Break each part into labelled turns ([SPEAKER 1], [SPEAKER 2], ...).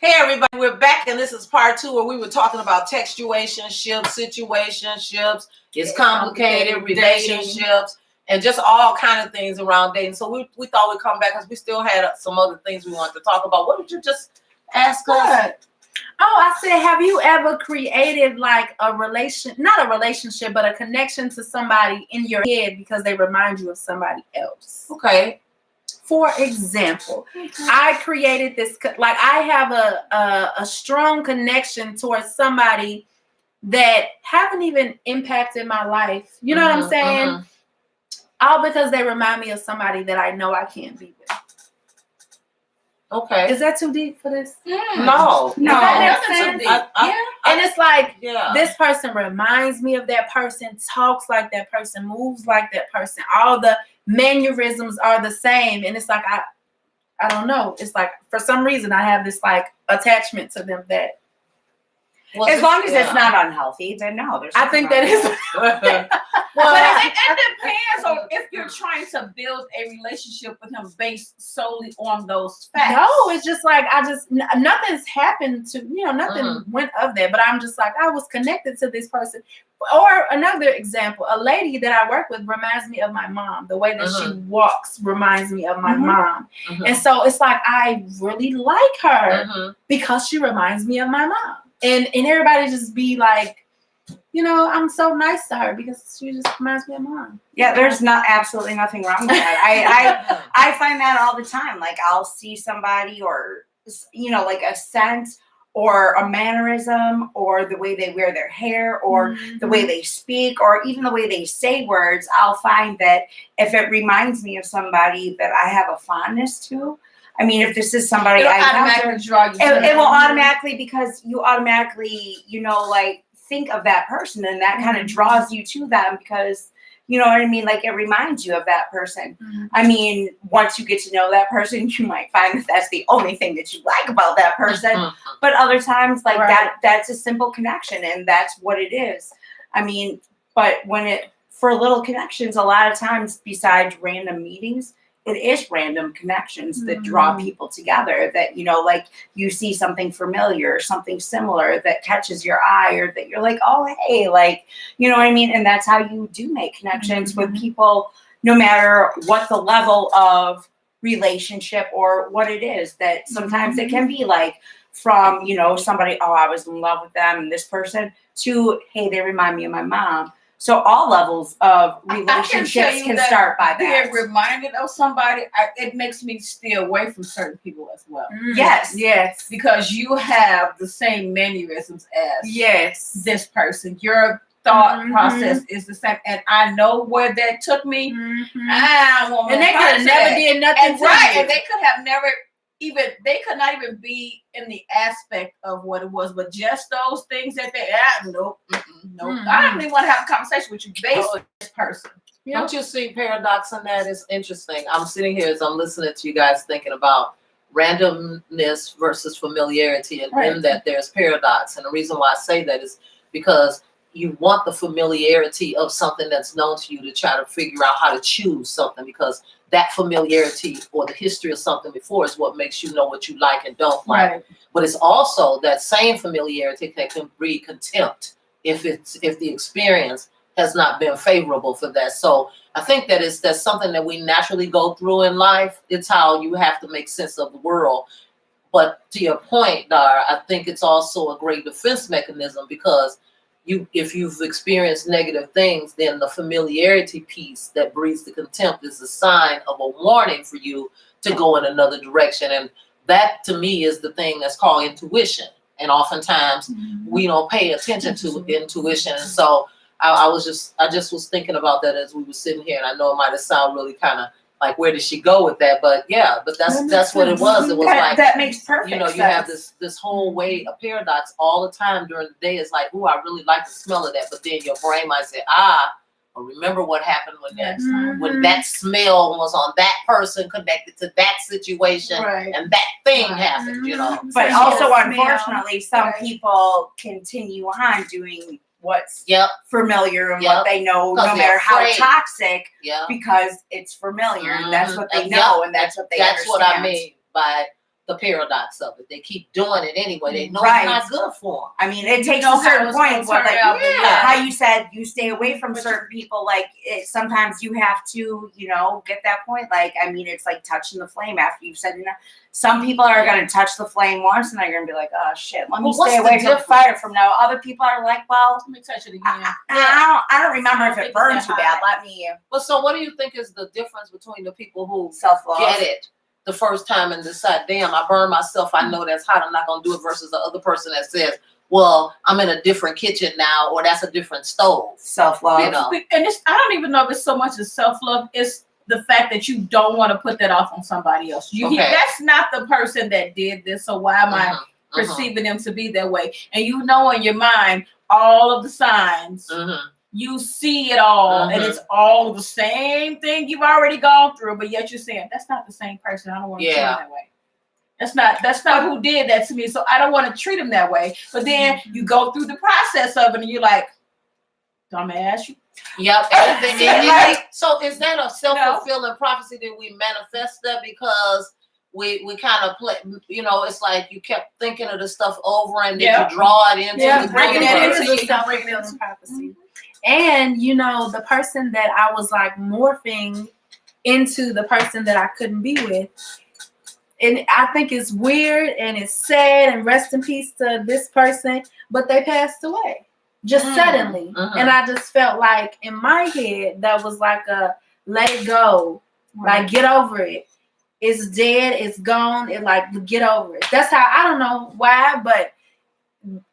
[SPEAKER 1] Hey everybody, we're back and this is part 2 where we were talking about textuationships, situationships, it's complicated, relationships, and just all kind of things around dating. So we thought we'd come back because we still had some other things we wanted to talk about. What did you just ask us?
[SPEAKER 2] Oh, I said, have you ever created like a not a relationship, but a connection to somebody in your head because they remind you of somebody else?
[SPEAKER 1] Okay.
[SPEAKER 2] For example, I created this, like I have a strong connection towards somebody that haven't even impacted my life. You know what I'm saying? All because they remind me of somebody that I know I can't be with.
[SPEAKER 1] Okay.
[SPEAKER 2] Is that too deep for this?
[SPEAKER 1] No.
[SPEAKER 2] And it's like, this person reminds me of that person, talks like that person, moves like that person. All the mannerisms are the same. And it's like, I don't know. It's like, for some reason, I have this like attachment to them that.
[SPEAKER 3] Well, as long as it's not unhealthy, then no.
[SPEAKER 2] I think that is.
[SPEAKER 3] Well, it depends on if you're trying to build a relationship with him based solely on those facts.
[SPEAKER 2] No, it's just like nothing's happened to nothing went of that. But I'm just like, I was connected to this person. Or another example, a lady that I work with reminds me of my mom. The way that she walks reminds me of my mom. And so it's like I really like her because she reminds me of my mom. And everybody just be like, I'm so nice to her because she just reminds me of mom.
[SPEAKER 3] Yeah, there's absolutely nothing wrong with that. I find that all the time. Like I'll see somebody or, like a scent or a mannerism or the way they wear their hair or the way they speak or even the way they say words. I'll find that if it reminds me of somebody that I have a fondness to, I mean, if this is somebody I automatically draw you, it will automatically, because you automatically, like think of that person, and that kind of draws you to them because, you know what I mean? Like it reminds you of that person. I mean, once you get to know that person, you might find that that's the only thing that you like about that person. But other times, like that's a simple connection, and that's what it is. I mean, but for little connections, a lot of times, besides random meetings, it is random connections that draw people together, that, like you see something familiar or something similar that catches your eye, or that you're like, oh, hey, like, you know what I mean? And that's how you do make connections with people, no matter what the level of relationship or what it is. That sometimes it can be like from, somebody, oh, I was in love with them and this person, to, hey, they remind me of my mom. So all levels of relationships can start by that.
[SPEAKER 4] Being reminded of somebody, it makes me stay away from certain people as well.
[SPEAKER 2] Yes.
[SPEAKER 4] Because you have the same mannerisms as this person. Your thought process is the same. And I know where that took me. I want
[SPEAKER 2] and they could have never did nothing to you.
[SPEAKER 4] And they could have never they could not even be in the aspect of what it was, but just those things that nope. I don't even want to have a conversation with you based on this person.
[SPEAKER 1] Don't you see paradox in that? It's interesting. I'm sitting here as I'm listening to you guys thinking about randomness versus familiarity, and in that there's paradox. And the reason why I say that is because you want the familiarity of something that's known to you to try to figure out how to choose something, because that familiarity or the history of something before is what makes you know what you like and don't like. But it's also that same familiarity that can breed contempt if the experience has not been favorable for that. So I think that's something that we naturally go through in life. It's how you have to make sense of the world. But to your point, Dar, I think it's also a great defense mechanism, because if you've experienced negative things, then the familiarity piece that breeds the contempt is a sign of a warning for you to go in another direction. And that, to me, is the thing that's called intuition. And oftentimes we don't pay attention to intuition. And so I just was thinking about that as we were sitting here, and I know it might have sounded really kind of like, where did she go with that? But that's what it was. It was like,
[SPEAKER 3] that makes perfect sense.
[SPEAKER 1] You have this whole way of paradox all the time during the day. It's like, oh, I really like the smell of that. But then your brain might say, remember what happened when that smell was on that person connected to that situation, and that thing happened,
[SPEAKER 3] But also, unfortunately, some people continue on doing what's familiar and what they know, no matter how toxic, because it's familiar and that's what they know and that's what they understand.
[SPEAKER 1] That's what I mean by the paradox of it. They keep doing it anyway. They know
[SPEAKER 3] Right.
[SPEAKER 1] it's not good for them.
[SPEAKER 3] I mean, it takes
[SPEAKER 4] know
[SPEAKER 3] a
[SPEAKER 4] how
[SPEAKER 3] certain
[SPEAKER 4] it's
[SPEAKER 3] point
[SPEAKER 4] gonna
[SPEAKER 3] where,
[SPEAKER 4] turn
[SPEAKER 3] like,
[SPEAKER 4] out, but
[SPEAKER 1] yeah.
[SPEAKER 3] how you said you stay away from certain people. Like, sometimes you have to, get that point. Like, I mean, it's like touching the flame after you've said enough. Some people are going to touch the flame once, and they're going to be like, oh, shit, let me
[SPEAKER 1] But what's
[SPEAKER 3] stay
[SPEAKER 1] the
[SPEAKER 3] away from the
[SPEAKER 1] difference?
[SPEAKER 3] fire from now. Other people are like, well,
[SPEAKER 4] Let me touch it again.
[SPEAKER 3] I don't remember
[SPEAKER 4] I
[SPEAKER 3] if
[SPEAKER 4] don't
[SPEAKER 3] it
[SPEAKER 4] think
[SPEAKER 3] burned
[SPEAKER 4] it's
[SPEAKER 3] too
[SPEAKER 4] that
[SPEAKER 3] bad.
[SPEAKER 4] high.
[SPEAKER 3] Let me
[SPEAKER 1] But so what do you think is the difference between the people who
[SPEAKER 3] self-love.
[SPEAKER 1] get it the first time and decide, damn, I burned myself, I know that's hot, I'm not gonna do it, versus the other person that says, well, I'm in a different kitchen now, or that's a different stove.
[SPEAKER 3] Self-love.
[SPEAKER 1] You know.
[SPEAKER 4] And I don't even know if it's so much as self-love. It's the fact that you don't want to put that off on somebody else. That's not the person that did this, so why am I perceiving them to be that way? And you know in your mind all of the signs. You see it all, and it's all the same thing you've already gone through, but yet you're saying, that's not the same person. I don't want to treat him that way. That's not who did that to me, so I don't want to treat him that way. But then you go through the process of it, and you're like, dumbass.
[SPEAKER 1] Yep. So is that a self-fulfilling prophecy that we manifest that because we kind of play, it's like you kept thinking of the stuff over and then you draw it into
[SPEAKER 2] Yeah,
[SPEAKER 1] the
[SPEAKER 2] bringing
[SPEAKER 1] universe.
[SPEAKER 2] it into self-fulfilling prophecy. And the person that I was like morphing into the person that I couldn't be with. And I think it's weird and it's sad, and rest in peace to this person, but they passed away just suddenly. And I just felt like in my head that was like a let it go, like get over it. It's dead, it's gone, it like get over it. That's how, I don't know why, but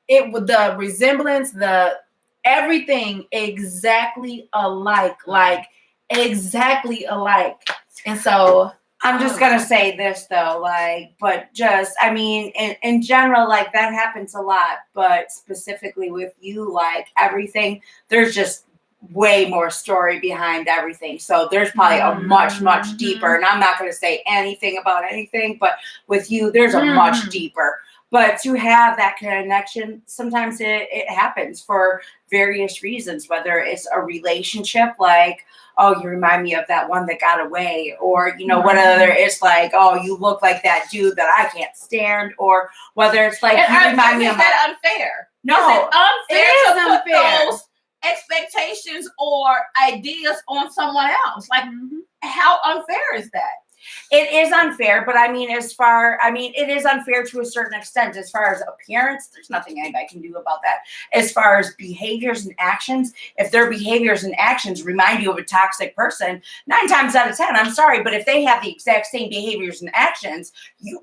[SPEAKER 2] it with the resemblance, the everything exactly alike, like exactly alike. And so
[SPEAKER 3] I'm just gonna say this though, but just, I mean, in general, like that happens a lot, but specifically with you, like everything, there's just way more story behind everything. So there's probably a much, much deeper, and I'm not gonna say anything about anything, but with you, there's a much deeper. But to have that connection, sometimes it happens for various reasons, whether it's a relationship, like, oh, you remind me of that one that got away, or, whether it's like, oh, you look like that dude that I can't stand, or whether it's like, you remind me of
[SPEAKER 4] that unfair.
[SPEAKER 3] No,
[SPEAKER 4] is it unfair
[SPEAKER 2] it is
[SPEAKER 4] to put
[SPEAKER 2] unfair.
[SPEAKER 4] those expectations or ideas on someone else? Like, how unfair is that?
[SPEAKER 3] It is unfair, but I mean, it is unfair to a certain extent. As far as appearance, there's nothing anybody can do about that. As far as behaviors and actions, if their behaviors and actions remind you of a toxic person, 9 times out of 10, I'm sorry, but if they have the exact same behaviors and actions, you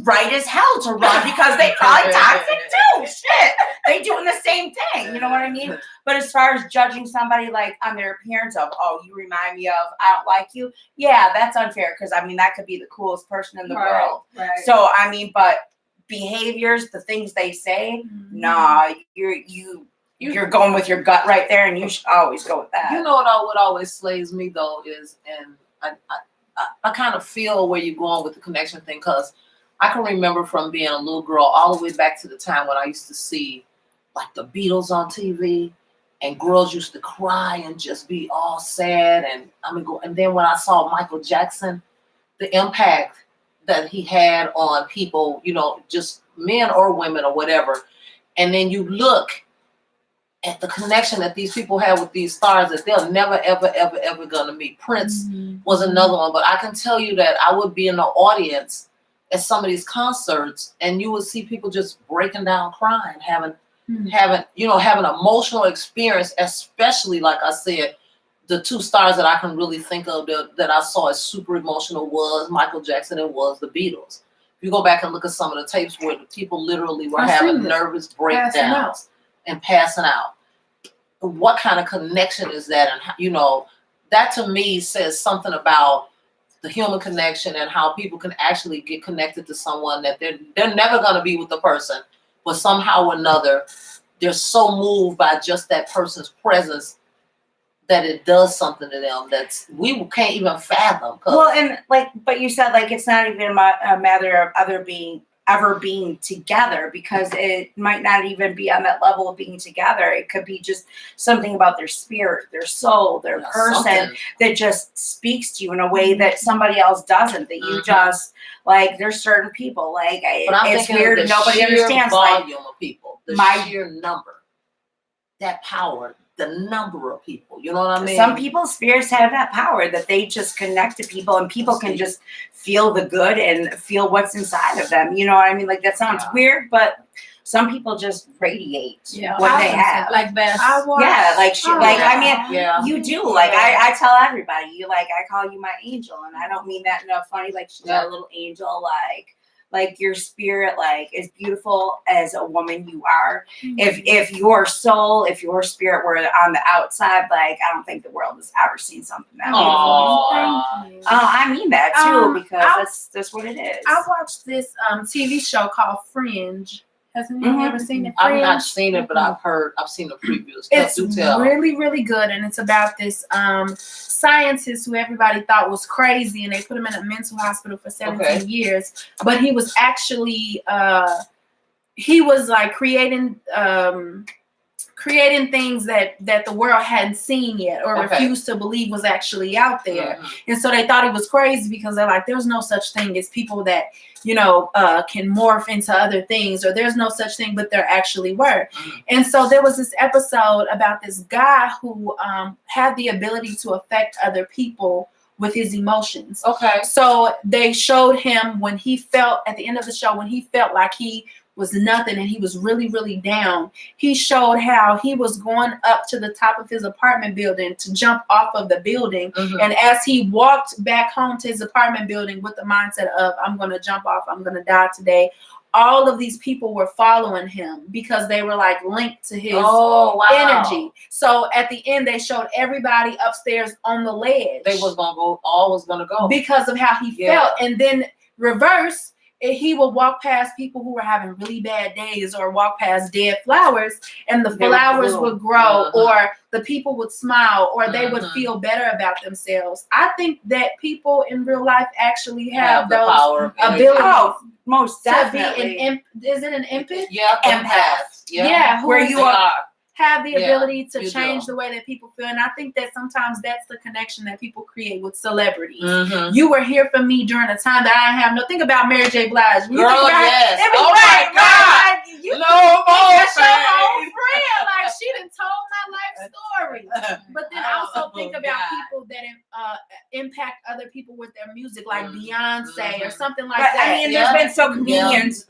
[SPEAKER 3] right as hell to run, because they probably toxic too. Shit, they doing the same thing. You know what I mean? But as far as judging somebody like on their appearance of, oh, you remind me of, I don't like you. Yeah, that's unfair, because I mean, that could be the coolest person in the world.
[SPEAKER 4] Right.
[SPEAKER 3] So I mean, but behaviors, the things they say, nah, you're going with your gut right there, and you should always go with that.
[SPEAKER 1] What always slays me though is, and I kind of feel where you're going with the connection thing, because I can remember from being a little girl all the way back to the time when I used to see like the Beatles on TV. And girls used to cry and just be all sad. And then when I saw Michael Jackson, the impact that he had on people, just men or women or whatever. And then you look at the connection that these people have with these stars that they're never, ever, ever, ever gonna meet. Prince was another one, but I can tell you that I would be in the audience at some of these concerts, and you would see people just breaking down, crying, having an emotional experience, especially like I said, the 2 stars that I can really think of that I saw as super emotional was Michael Jackson and was the Beatles. If you go back and look at some of the tapes where the people literally were having nervous breakdowns and passing out. What kind of connection is that? And that to me says something about the human connection and how people can actually get connected to someone that they're never going to be with the person. But somehow or another, they're so moved by just that person's presence that it does something to them we can't even fathom.
[SPEAKER 3] Well, and but you said it's not even a matter of ever being together, because it might not even be on that level of being together. It could be just something about their spirit, their soul, their person
[SPEAKER 1] something.
[SPEAKER 3] that just speaks to you in a way that somebody else doesn't, that you just like. There's certain people like
[SPEAKER 1] But I'm
[SPEAKER 3] it's
[SPEAKER 1] thinking
[SPEAKER 3] weird
[SPEAKER 1] the
[SPEAKER 3] and nobody
[SPEAKER 1] sheer
[SPEAKER 3] understands like
[SPEAKER 1] volume of people, the
[SPEAKER 3] my-
[SPEAKER 1] sheer number, that power, the number of people. You know what I mean?
[SPEAKER 3] some people's spirits have that power that they just connect to people, and people can just feel the good and feel what's inside of them. You know what I mean? Like that sounds weird, but some people just radiate what they have.
[SPEAKER 4] Like best.
[SPEAKER 3] Yeah, like I mean,
[SPEAKER 1] yeah.
[SPEAKER 3] you do. Like I tell everybody, you like I call you my angel, and I don't mean that in a funny like she's a little angel. Like your spirit, like as beautiful as a woman you are. If your soul, if your spirit were on the outside, like I don't think the world has ever seen something that beautiful.
[SPEAKER 1] Oh,
[SPEAKER 3] I mean that too, because that's what it is.
[SPEAKER 2] I watched this TV show called Fringe. Has anyone ever seen it?
[SPEAKER 1] I've not seen it, but I've seen the previews.
[SPEAKER 2] It's really, really good, and it's about this scientist who everybody thought was crazy, and they put him in a mental hospital for 17 years. But he was actually he was like creating things that the world hadn't seen yet or refused to believe was actually out there. And so they thought he was crazy because they're like, there's no such thing as people that, you know, can morph into other things, or there's no such thing, but there actually were. And so there was this episode about this guy who had the ability to affect other people with his emotions. So they showed him when he felt, at the end of the show, when he felt like he was nothing and he was really, really down, he showed how he was going up to the top of his apartment building to jump off of the building. And as he walked back home to his apartment building with the mindset of, I'm going to jump off, I'm going to die today, all of these people were following him because they were like linked to his energy. So at the end, they showed everybody upstairs on the ledge.
[SPEAKER 1] They was going to go, all was going to go.
[SPEAKER 2] Because of how he felt. And then reverse, he would walk past people who were having really bad days, or walk past dead flowers, and the flowers would grow, or the people would smile, or they would feel better about themselves. I think that people in real life actually have
[SPEAKER 1] the
[SPEAKER 2] those
[SPEAKER 1] power
[SPEAKER 2] abilities.
[SPEAKER 3] Most
[SPEAKER 2] definitely. Is it an empath?
[SPEAKER 1] Empath.
[SPEAKER 2] Yeah,
[SPEAKER 3] where you are.
[SPEAKER 2] Have the ability to change the way that people feel. And I think that sometimes that's the connection that people create with celebrities. You were here for me during a time that I have no. Think about Mary J. Blige.
[SPEAKER 1] Girl, yes.
[SPEAKER 2] Oh my God.
[SPEAKER 1] You know,
[SPEAKER 2] that's your own friend. Like, she done told my life story. But then also think about people that impact other people with their music, like Beyonce or something like that.
[SPEAKER 3] I mean, there's been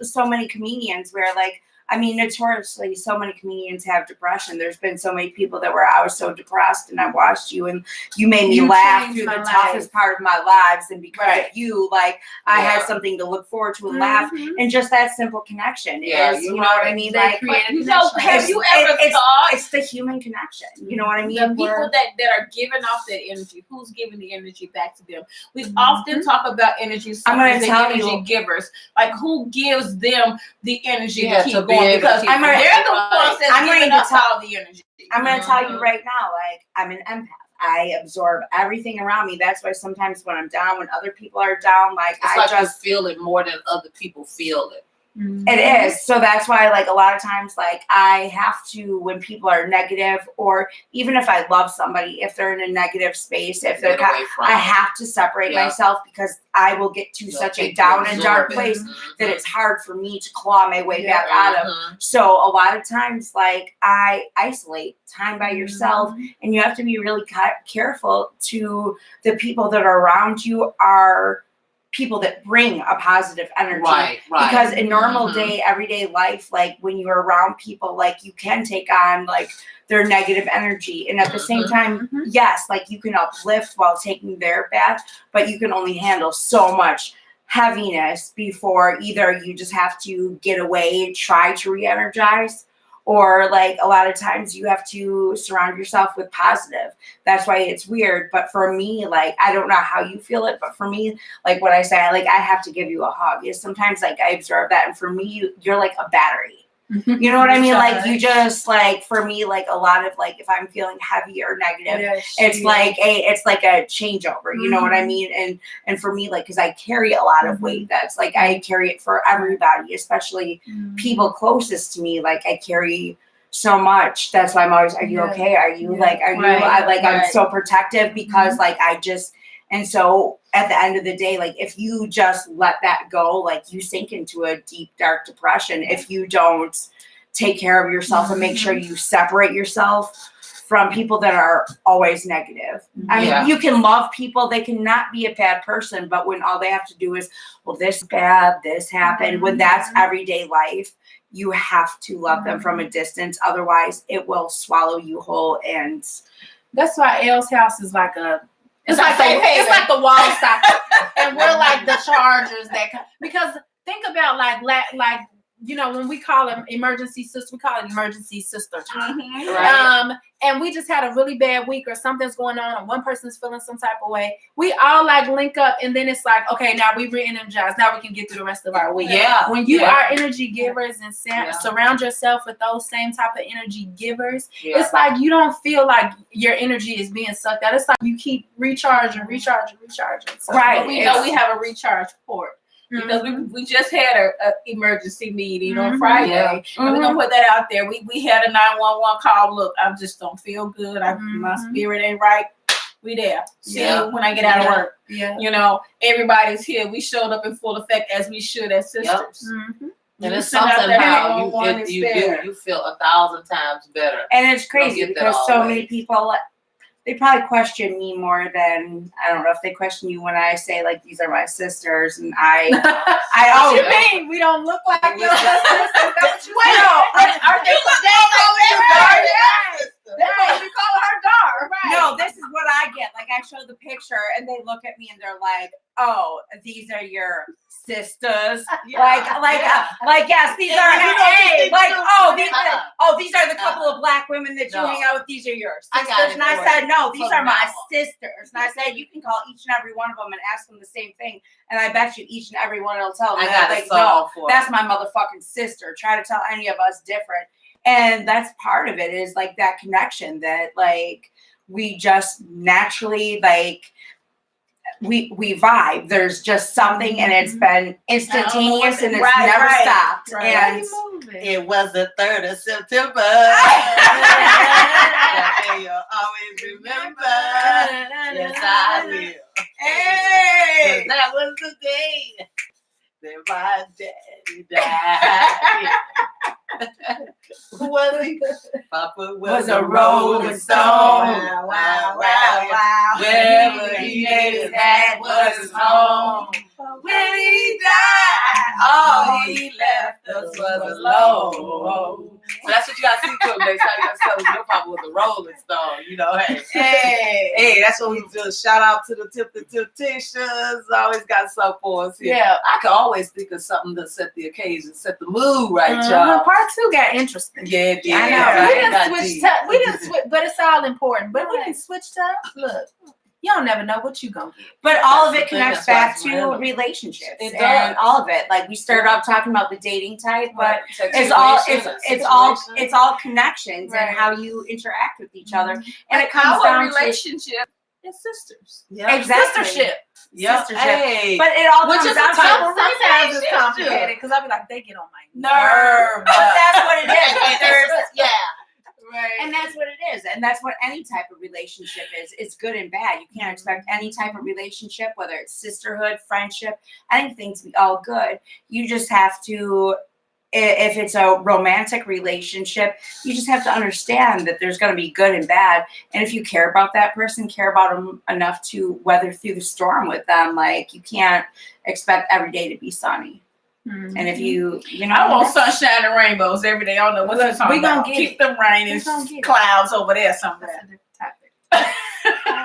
[SPEAKER 3] so many comedians where like, I mean, notoriously, so many comedians have depression. There's been so many people that were, I was so depressed, and I watched you, and you made me laugh through the toughest part of my lives. And because of you, like, I had something to look forward to and laugh. And just that simple connection is, you know what I mean? Like,
[SPEAKER 4] have you ever thought
[SPEAKER 3] it's the human connection? You know what I mean?
[SPEAKER 4] The people that are giving off that energy, who's giving the energy back to them? We often talk about energy.
[SPEAKER 3] I'm going to tell
[SPEAKER 4] energy
[SPEAKER 3] you,
[SPEAKER 4] givers, like who gives them the energy to keep
[SPEAKER 1] to
[SPEAKER 4] going? Because
[SPEAKER 3] they're
[SPEAKER 4] the ones that's giving us all the energy.
[SPEAKER 3] I'm going to tell you right now, like, I'm an empath. I absorb everything around me. That's why sometimes when I'm down, when other people are down, like, I just
[SPEAKER 1] feel it more than other people feel it.
[SPEAKER 3] It is. So that's why, like, a lot of times, like, I have to, when people are negative, or even if I love somebody, if they're in a negative space, if they're, I have to separate myself, because I will get to such a down and dark place that it's hard for me to claw my way back out of. So a lot of times, like, I isolate time by yourself, and you have to be really careful to the people that are around you are people that bring a positive energy. Right. Because in normal day, everyday life, like when you're around people, like you can take on like their negative energy. And at the same time, yes, like you can uplift while taking their bath, but you can only handle so much heaviness before either you just have to get away and try to re-energize, or like a lot of times you have to surround yourself with positive. That's why it's weird. But for me, like, I don't know how you feel it, but for me, like what I say, like, I have to give you a hug. Is sometimes like I absorb that. And for me, you're like a battery. You know what I mean? Like
[SPEAKER 2] Recharge.
[SPEAKER 3] you just like, for me, like a lot of like, if I'm feeling heavy or negative, it's like a changeover. You know what I mean? And for me, like, because I carry a lot of weight, that's like I carry it for everybody, especially people closest to me. Like I carry so much. That's why I'm always, are you okay? Are you like, are you, I'm so protective because like I just, and so at the end of the day, like if you just let that go, like you sink into a deep, dark depression if you don't take care of yourself and make sure you separate yourself from people that are always negative. I mean, you can love people, they cannot be a bad person, but when all they have to do is, well, this is bad, this happened, when that's everyday life, you have to love them from a distance. Otherwise, it will swallow you whole. And
[SPEAKER 2] that's why Elle's house is like a, it's like the wall socket, and we're like the chargers because think about like you know, when we call them emergency sister, we call it emergency sister time. And we just had a really bad week or something's going on and one person's feeling some type of way. We all like link up and then it's like, okay, now we re-energize. Now we can get through the rest of our week. When you are energy givers and surround yourself with those same type of energy givers, it's like you don't feel like your energy is being sucked out. It's like you keep recharging. So,
[SPEAKER 4] but we know we have a recharge port. Because we just had a emergency meeting on Friday, and we're gonna put that out there. We had a 911 call. Look, I just don't feel good. My spirit ain't right. We there. See you when I get out of work. You know, everybody's here. We showed up in full effect as we should as sisters.
[SPEAKER 1] And it's something how you feel 1,000 times better.
[SPEAKER 3] And it's crazy because so many people, they probably question me more than, I don't know if they question you when I say like these are my sisters, and I
[SPEAKER 2] what you mean? We don't look like your sisters?
[SPEAKER 4] Are they we call her Dar.
[SPEAKER 3] No, this is what I get. Like I show the picture and they look at me and they're like, "Oh, these are your sisters." Yes, these are. These are the couple of black women that you hang out with. These are your sisters. And I said, "No, these are my sisters." And I said, "You can call each and every one of them and ask them the same thing." And I bet you each and every one will tell them that's my motherfucking sister. Try to tell any of us different. And that's part of it, is like that connection that like we just naturally like we vibe. There's just something, and it's been instantaneous and it's never stopped. And
[SPEAKER 1] it was the 3rd of September. You'll always remember. Yes, I will.
[SPEAKER 3] Hey,
[SPEAKER 1] that was the day that my daddy died. Who was he? Papa was a rolling stone. Wow. Wherever he laid his hat was his home. When he died, all he left us was alone. So that's what you gotta see to him next time. You gotta tell him your papa was a rolling stone. You know, hey, that's what we do. Shout out to the Temptations. Always got something for us here.
[SPEAKER 2] Yeah,
[SPEAKER 1] I can always think of something to set the occasion, set the mood right, y'all.
[SPEAKER 2] Part 2 got interesting.
[SPEAKER 1] Yeah,
[SPEAKER 2] I know. We didn't switch, but it's all important. But we didn't switch up. Look, you don't never know what you gonna get.
[SPEAKER 3] But all of it connects back to relationships.
[SPEAKER 1] It does.
[SPEAKER 3] And all of it. Like we started off talking about the dating type, but it's all connections and how you interact with each other. And it comes down to
[SPEAKER 4] relationship is sisters.
[SPEAKER 3] Exactly.
[SPEAKER 2] Sistership.
[SPEAKER 3] Sistership.
[SPEAKER 1] Hey.
[SPEAKER 3] But it all comes down to
[SPEAKER 2] sometimes it's complicated because I'll be like, they get on my nerve.
[SPEAKER 3] But that's what it is.
[SPEAKER 2] Right.
[SPEAKER 3] And that's what it is. And that's what any type of relationship is. It's good and bad. You can't expect any type of relationship, whether it's sisterhood, friendship, anything, to be all good. You just have to, if it's a romantic relationship, you just have to understand that there's going to be good and bad. And if you care about that person, care about them enough to weather through the storm with them, like you can't expect every day to be sunny. Mm-hmm. And if you know,
[SPEAKER 4] I want sunshine and rainbows every day. I don't know what you're talking about. Keep them rain and clouds over there somewhere.
[SPEAKER 3] Oh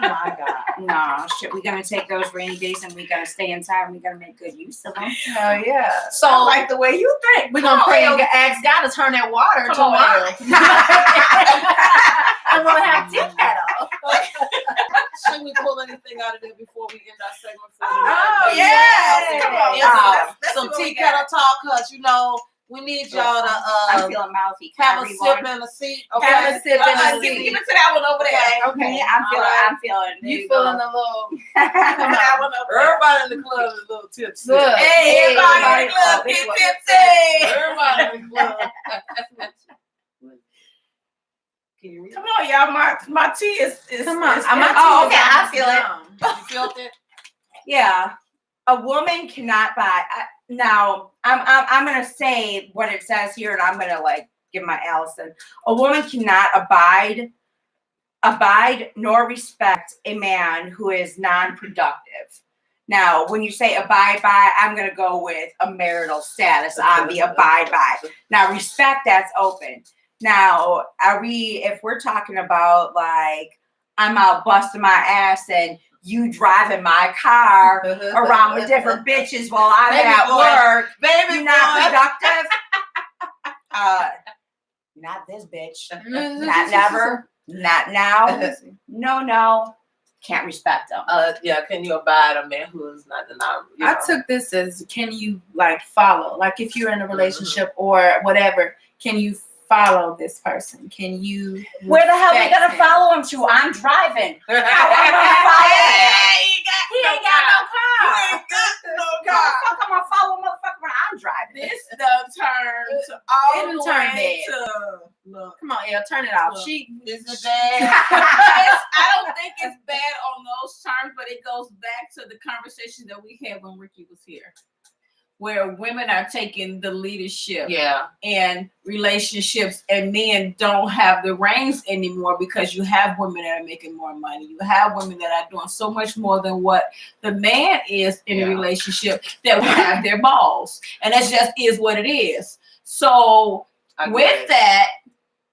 [SPEAKER 3] my God. No, shit. We're going to take those rainy days and we're going to stay inside and we're going to make good use of them.
[SPEAKER 2] Oh, yeah.
[SPEAKER 4] So, I like the way you think.
[SPEAKER 2] We're going to pray and ask God to turn that water to oil. I'm going to have tea kettle.
[SPEAKER 1] Should we pull anything out of there before we end our segment for
[SPEAKER 2] tonight? Oh, yes.
[SPEAKER 1] Come on. Some tea kettle talk, because, you know, We need y'all to
[SPEAKER 3] I'm feeling mouthy.
[SPEAKER 1] have a sip and a seat. Okay.
[SPEAKER 2] Have a sip and a
[SPEAKER 4] Give
[SPEAKER 2] seat.
[SPEAKER 4] it to that one over there.
[SPEAKER 3] Okay, I'm feeling.
[SPEAKER 2] You feeling a little?
[SPEAKER 4] Give it to that one over there.
[SPEAKER 1] Everybody in the club is a little tipsy.
[SPEAKER 2] Look.
[SPEAKER 4] Hey, everybody in the club,
[SPEAKER 3] Hey,
[SPEAKER 4] get tipsy.
[SPEAKER 1] Everybody in the club. Can you read?
[SPEAKER 4] Come on, y'all. My tea is
[SPEAKER 2] Come on.
[SPEAKER 4] is-
[SPEAKER 2] I'm
[SPEAKER 4] is-
[SPEAKER 3] Oh, okay, I feel it.
[SPEAKER 1] You felt it?
[SPEAKER 3] Yeah, a woman cannot buy. Now, I'm gonna say what it says here, and I'm gonna like give my Allison. A woman cannot abide nor respect a man who is non-productive. Now, when you say abide by, I'm gonna go with a marital status on the abide by. Now, respect, that's open. Now, if we're talking about like I'm out busting my ass and you driving my car around with different bitches while I'm
[SPEAKER 1] Baby
[SPEAKER 3] at
[SPEAKER 1] boy.
[SPEAKER 3] work,
[SPEAKER 1] Baby
[SPEAKER 3] you're not
[SPEAKER 1] boy.
[SPEAKER 3] productive. Not this bitch. Not never. Not now. No. Can't respect them.
[SPEAKER 1] Yeah, can you abide a man who is not denying?
[SPEAKER 2] I took this as, can you like follow? Like if you're in a relationship or whatever, can you follow this person? Can you?
[SPEAKER 3] Where the hell are we
[SPEAKER 2] respect
[SPEAKER 3] gonna
[SPEAKER 2] him?
[SPEAKER 3] follow him to? I'm driving.
[SPEAKER 4] Hey,
[SPEAKER 3] He ain't got no car.
[SPEAKER 4] You ain't got no car.
[SPEAKER 3] Fuck, I'm gonna follow a motherfucker when I'm driving.
[SPEAKER 4] This done turned to all
[SPEAKER 2] It
[SPEAKER 4] the
[SPEAKER 2] done
[SPEAKER 4] way
[SPEAKER 2] turned
[SPEAKER 4] to look.
[SPEAKER 2] Come on, Elle, turn it off.
[SPEAKER 4] Look.
[SPEAKER 2] She
[SPEAKER 1] Is it bad?
[SPEAKER 4] I don't think it's bad on those terms, but it goes back to the conversation that we had when Ricky was here, where women are taking the leadership
[SPEAKER 1] Yeah.
[SPEAKER 4] in relationships and men don't have the reins anymore because you have women that are making more money. You have women that are doing so much more than what the man is in a relationship that will have their balls. And that just is what it is. So with that,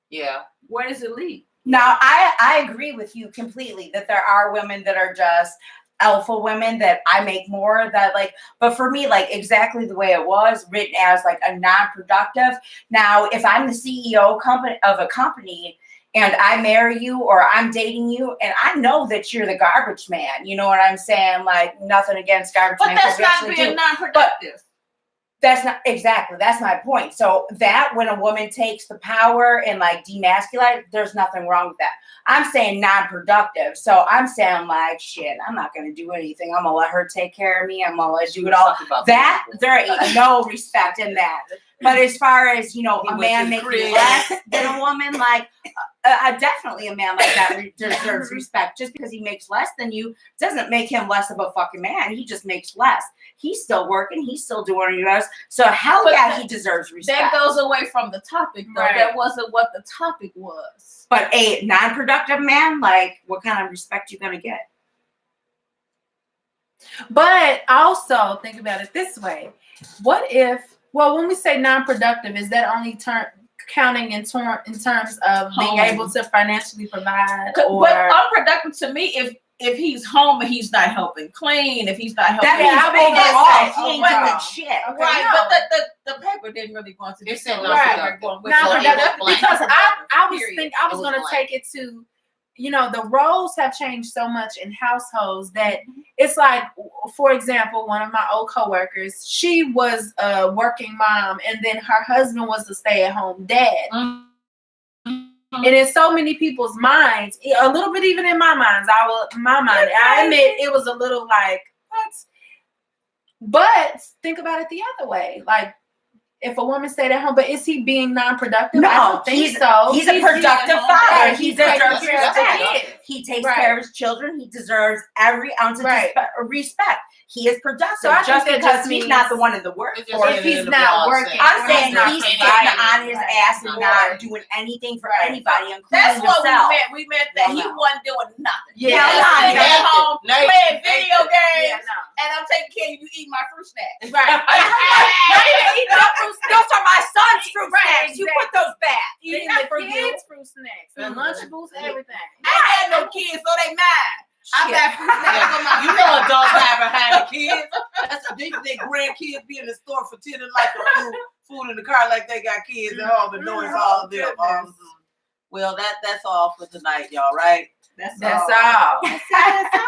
[SPEAKER 1] yeah,
[SPEAKER 4] where does it lead?
[SPEAKER 3] Now, I agree with you completely that there are women that are just alpha women that I make more that like, but for me, like exactly the way it was written as like a non-productive. Now, if I'm the CEO of a company and I marry you or I'm dating you and I know that you're the garbage man, you know what I'm saying? Like nothing against garbage
[SPEAKER 4] But
[SPEAKER 3] man.
[SPEAKER 4] that's
[SPEAKER 3] 'cause we
[SPEAKER 4] not
[SPEAKER 3] actually
[SPEAKER 4] being
[SPEAKER 3] do.
[SPEAKER 4] non-productive.
[SPEAKER 3] That's not exactly. That's my point. So that when a woman takes the power and like demasculate, there's nothing wrong with that. I'm saying non-productive. So I'm saying like, shit, I'm not going to do anything. I'm going to let her take care of me. I'm going to let you do it all. That there ain't no respect in that. But as far as, you know, a man making less than a woman, like definitely a man like that deserves respect. Just because he makes less than you doesn't make him less of a fucking man. He just makes less. He's still working. He's still doing what he does. So hell yeah, he deserves respect.
[SPEAKER 4] That goes away from the topic, though.
[SPEAKER 2] Right.
[SPEAKER 4] That wasn't what the topic was.
[SPEAKER 3] But a non-productive man, like, what kind of respect you gonna get?
[SPEAKER 2] But also think about it this way. What if, well, when we say non-productive, is that only counting in terms of being able to financially provide? Or
[SPEAKER 4] But unproductive to me, if he's home and he's not helping clean, if he's not helping,
[SPEAKER 3] That means overall, he ain't
[SPEAKER 2] overall.
[SPEAKER 3] doing shit.
[SPEAKER 2] Okay,
[SPEAKER 4] right?
[SPEAKER 2] no.
[SPEAKER 4] But the paper didn't really go into
[SPEAKER 1] It
[SPEAKER 4] this.
[SPEAKER 1] said
[SPEAKER 2] Right.
[SPEAKER 1] non-productive.
[SPEAKER 2] Non-productive,
[SPEAKER 1] blank.
[SPEAKER 2] because I was
[SPEAKER 4] Period.
[SPEAKER 2] thinking I was
[SPEAKER 1] It was
[SPEAKER 2] going to
[SPEAKER 1] blank.
[SPEAKER 2] take it to, you know, the roles have changed so much in households that it's like, for example, one of my old coworkers, she was a working mom, and then her husband was a stay-at-home dad. And in so many people's minds, a little bit even in my mind, I admit it was a little like, what? But think about it the other way. Like, if a woman stayed at home, but is he being non-productive?
[SPEAKER 3] No,
[SPEAKER 2] I don't think so.
[SPEAKER 3] He's a productive
[SPEAKER 4] home,
[SPEAKER 3] father.
[SPEAKER 2] right,
[SPEAKER 3] He
[SPEAKER 2] he's taking
[SPEAKER 3] deserves
[SPEAKER 2] care of the
[SPEAKER 3] respect.
[SPEAKER 2] kids.
[SPEAKER 3] He takes
[SPEAKER 2] Right.
[SPEAKER 3] care of his children. He deserves every ounce of
[SPEAKER 2] Right.
[SPEAKER 3] respect. He is productive.
[SPEAKER 2] So I think
[SPEAKER 3] just
[SPEAKER 2] that
[SPEAKER 3] because
[SPEAKER 2] just
[SPEAKER 3] he's
[SPEAKER 2] means-
[SPEAKER 3] not the one in the workforce.
[SPEAKER 2] If he's not working,
[SPEAKER 3] I'm
[SPEAKER 2] or
[SPEAKER 3] saying
[SPEAKER 2] not
[SPEAKER 3] he's sitting
[SPEAKER 2] providing,
[SPEAKER 3] on his
[SPEAKER 2] right.
[SPEAKER 3] ass and not doing anything for
[SPEAKER 2] Right.
[SPEAKER 3] anybody, including
[SPEAKER 4] That's what
[SPEAKER 3] himself.
[SPEAKER 4] we meant. We meant that
[SPEAKER 3] Well,
[SPEAKER 4] he
[SPEAKER 3] no.
[SPEAKER 4] wasn't doing nothing.
[SPEAKER 2] Yeah.
[SPEAKER 4] He was sitting
[SPEAKER 3] Yeah.
[SPEAKER 4] at home
[SPEAKER 1] Naked.
[SPEAKER 4] playing video games,
[SPEAKER 2] Yeah, no.
[SPEAKER 4] and I'm taking care of you eating my fruit snacks.
[SPEAKER 2] Right.
[SPEAKER 3] Not even eating your fruit snacks. Those are my son's fruit
[SPEAKER 2] Right,
[SPEAKER 3] snacks. You put those back.
[SPEAKER 2] Eating
[SPEAKER 3] Not
[SPEAKER 2] the
[SPEAKER 3] for you.
[SPEAKER 2] kids' fruit snacks, the Lunchables, everything.
[SPEAKER 4] I ain't got no kids, so they mine. I got fruit snacks on my
[SPEAKER 1] You know adults hide behind the kids. That's they grandkids be in the store pretending like the food in the car like they got kids at home, but no, it's all them. Well, that's all for tonight, y'all. Right?
[SPEAKER 4] That's
[SPEAKER 2] That's all.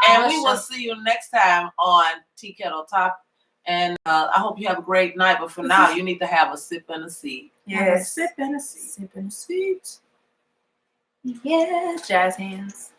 [SPEAKER 1] And we will see you next time on Tea Kettle Talk. And I hope you have a great night. But for now, you need to have a sip and a seat.
[SPEAKER 2] Yes.
[SPEAKER 4] Sip and a seat.
[SPEAKER 2] Sip and a seat. Yeah. Jazz hands.